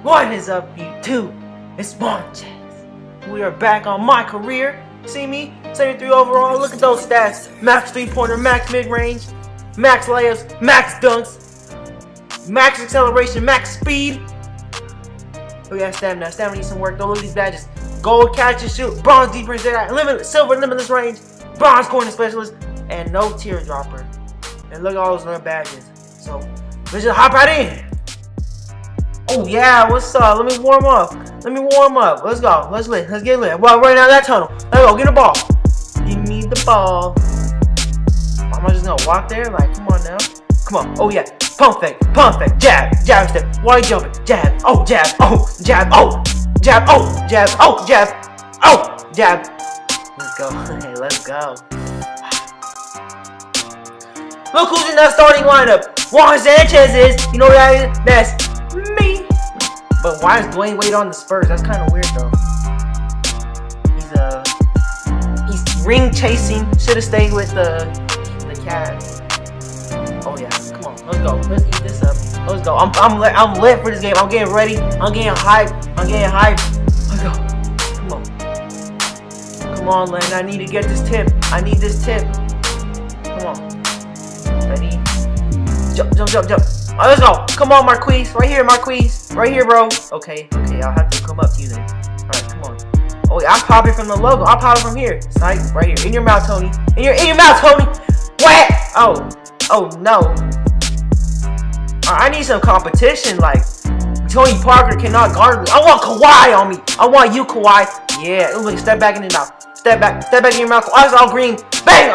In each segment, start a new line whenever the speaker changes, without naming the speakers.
What is up, YouTube? It's Monchaz. We are back on my career. See me? 73 overall. Look at those stats. Max 3-pointer, max mid-range, max layups, max dunks, max acceleration, max speed. We got stamina. Stamina needs some work. Don't look at these badges. Gold catch and shoot. Bronze deep range. Silver limitless range. Bronze corner specialist. And no teardropper. And look at all those other badges. So let's just hop right in. Oh yeah, what's up? Let me warm up. Let's go. Let's get lit. Well, right now that tunnel. Let's go. Get the ball. Give me the ball. Am I just gonna walk there? Like, come on now. Come on. Oh yeah. Pump fake. Jab step. Why you jumping? Jab. Oh jab. Oh jab. Oh jab. Oh jab. Oh jab. Oh jab. Let's go. Hey, let's go. Look who's in that starting lineup. Juan Sanchez is. You know what that is? That's me. But why is Dwayne Wade on the Spurs? That's kind of weird though. He's ring chasing. Should have stayed with the Cavs. Oh yeah, come on, let's go. Let's eat this up. Let's go. I'm lit for this game. I'm getting ready. I'm getting hyped. Let's go. Come on, Len. I need to get this tip. I need this tip. Come on. Ready? Jump. Oh, let's go. Come on, Marquise. Right here, bro. Okay. I'll have to come up to you then. Alright, come on. Oh, I'm popping from the logo. I'll pop it from here. Sight, right here. In your mouth, Tony. In your mouth, Tony. What? Oh no. I need some competition. Like, Tony Parker cannot guard me. I want Kawhi on me. I want you, Kawhi. Yeah. Look, step back in your mouth. Step back in your mouth. Oh, it's all green. Bang!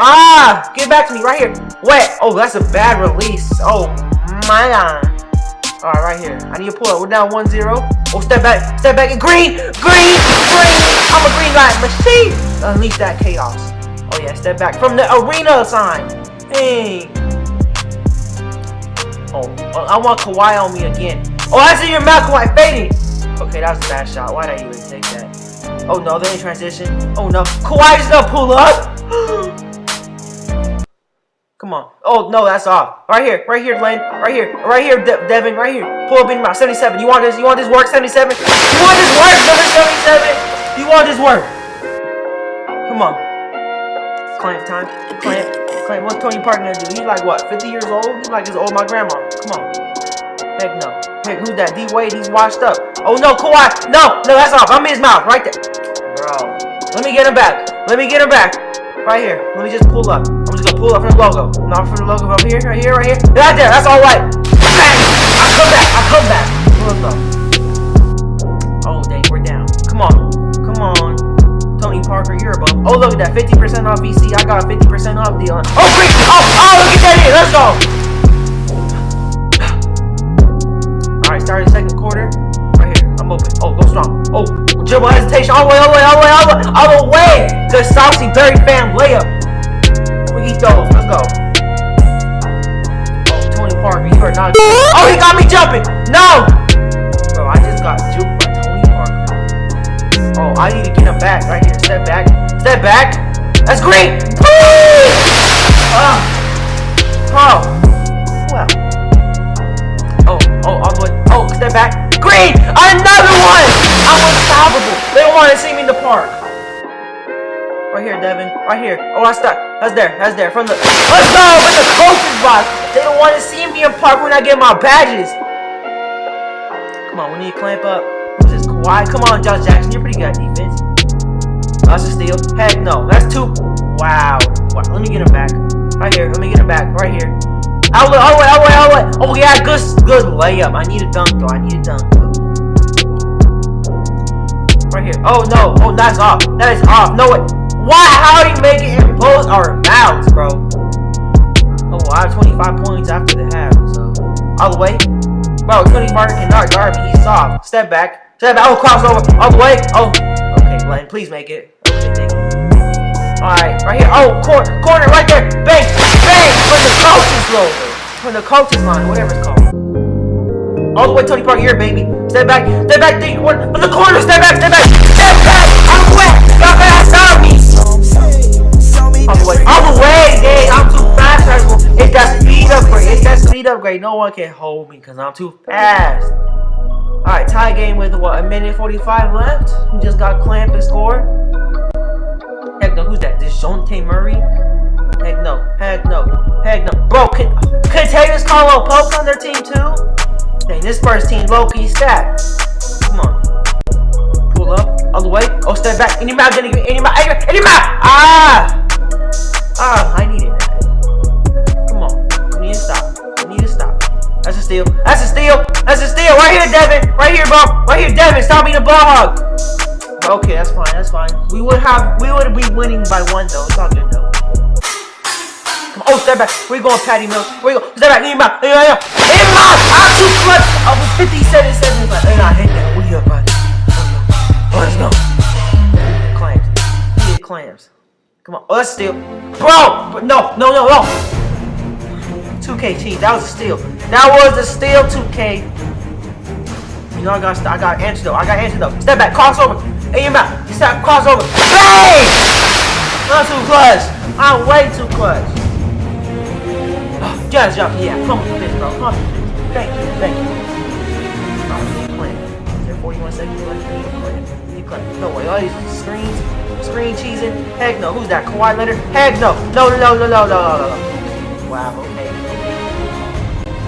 Get back to me right here. Wet. Oh, that's a bad release. Oh my god. Alright, right here. I need to pull up. We're down 1-0. Oh, step back and green. I'm a green light machine. Unleash that chaos. Oh yeah, step back from the arena sign. Hey. Oh, I want Kawhi on me again. Oh, I see your mouth, Kawhi fading. Okay, that was a bad shot. Why did I even take that? Oh no, they're in transition. Oh no, Kawhi is gonna pull up. Come on. Oh no, that's off. Right here, Len. Right here, Devin. Right here. Pull up in your mouth. 77. You want this work? 77. You want this work? Number 77. You want this work? Come on. Clamp time. Clamp. What's Tony Parker gonna do? He's like what? 50 years old? He's like as old as my grandma. Come on. Heck no. Heck, who's that? D Wade. He's washed up. Oh no, Kawhi. No, that's off. I'm in his mouth. Right there. Bro. Let me get him back. Right here. Let me just pull up. I'm just gonna pull up from the logo. Not from the logo from here. Right here. Right there. That's all right. Bang! I come back. Let's go. Oh dang, we're down. Come on. Tony Parker, you're a bum. Oh look at that. 50% off VC. I got a 50% off deal. Oh great! Oh look at that here. Let's go. Alright, start the second quarter. Right here. I'm open. Oh, go strong. Oh, dribble hesitation. All the way. The saucy Berry fam layup. We eat those. Let's go. Oh, Tony Parker, you are not. Oh, he got me jumping. No. Bro, I just got juked by Tony Parker. Oh, I need to get him back. Right here. Step back. That's great. Well. Oh, all the way. Oh, step back. Green! Another one! I'm unstoppable. They don't want to see me in the park. Right here, Devin. Right here. Oh, that's there. From the. Let's go with the coach's box. They don't want to see me in park when I get my badges. Come on, we need to clamp up. Who's this? Kawhi? Come on, Josh Jackson. You're pretty good at defense. That's a steal. Heck no. That's two. Wow. Let me get him back. Right here. Right here. All the way. Oh yeah, good layup. I need a dunk though. Right here. Oh no. Oh, that's off. That is off. No way. Why? How are you making it in both our mouths, bro? Oh, I have 25 points after the half. So all the way. Bro, Tony Parker cannot guard me. He's soft. Step back. Oh, crossover. All the way. Oh. Okay, Glenn. Please make it. Okay, thank you. Alright, right here. Oh, corner right there. Bang! From the coach's line, whatever it's called. All the way, Tony Parker, here, baby. Step back, think from the corner, step back. I'm wet. Y'all gotta stop me. All the way, dang. I'm too fast. It's that speed upgrade. No one can hold me because I'm too fast. Alright, Alright, tie game with what, a minute 45 left? Who just got clamped and scored? Heck no, who's that? DeJounte Murray? Heck no, heck no, heck no. Bro, Contagious Carlo Pope on their team too? Dang, this first team low-key stacked. Come on. Pull up, all the way. Oh, step back. In your mouth, in your mouth, in your mouth! I needed that. Come on. We need to stop. We need to stop. That's a steal. That's a steal. That's a steal. Right here, Devin. Right here, bro. Right here, Devin. Stop being a ball hog. Okay, that's fine. That's fine. We would be winning by 1 though. It's all good though. Come on. Oh, step back. Where you going, Patty Mills? Where you go? Step back. In your mouth. In your mouth. In your mouth. I'm too clutch. I was 57 seconds left. And I hate that. What you up, buddy? Let's go. Clams. We need clams. Come on. Oh, that's a steal. Bro! No. 2K cheese. That was a steal. That was a steal, 2K. You know, I got antidote. I got antidote. Step back. Crossover. In your mouth. Step. Crossover. Bang! I'm too clutch. I'm way too clutch. Oh, just jump. Yeah. Come on, bitch, bro. Come on. Thank you. Alright, is there 41 seconds left? No way. All these screen cheesing. Heck no. Who's that? Kawhi Leonard? Heck no. No. Wow. Okay.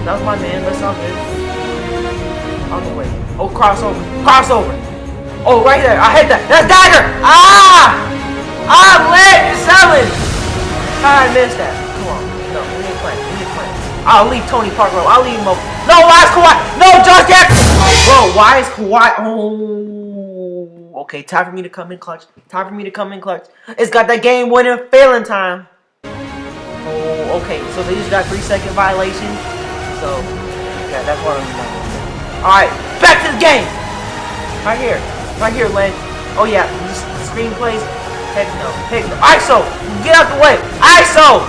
That was my man. That's all good. On the way. Oh, crossover. Oh, right there. I hit that. That's dagger. I'm lit. You're selling. I missed that. Come on. No, we need play. I'll leave Tony Parker. I'll leave him open. No, why is Kawhi? No, Josh Jackson. Bro, why is Kawhi? Oh. Okay, time for me to come in clutch. It's got that game winning failing time. Oh, okay. So they just got 3-second violation. So, yeah, that's what I'm doing. Alright, back to the game. Right here, Len. Oh yeah, screenplays. Heck no. ISO, get out the way. ISO.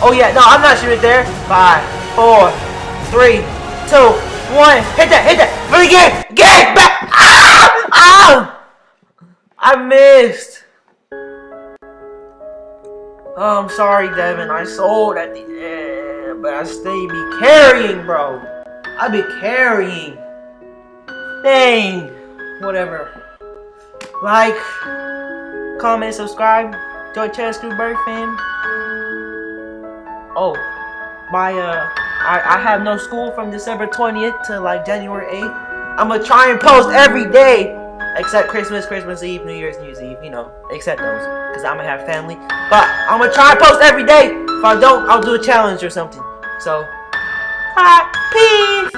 Oh yeah, no, I'm not shooting there. 5, 4, 3, 2, 1. Hit that. Really get back. I missed. Oh, I'm sorry, Devin. I sold at the end, but I still be carrying, bro. I be carrying. Dang. Whatever. Like, comment, subscribe. Join Chess Screwberg fam. Oh, I have no school from December 20th to like January 8th. I'm gonna try and post every day. Except Christmas Eve, New Year's Eve, you know, except those, because I'm going to have family. But I'm going to try and post every day. If I don't, I'll do a challenge or something. So, alright, peace!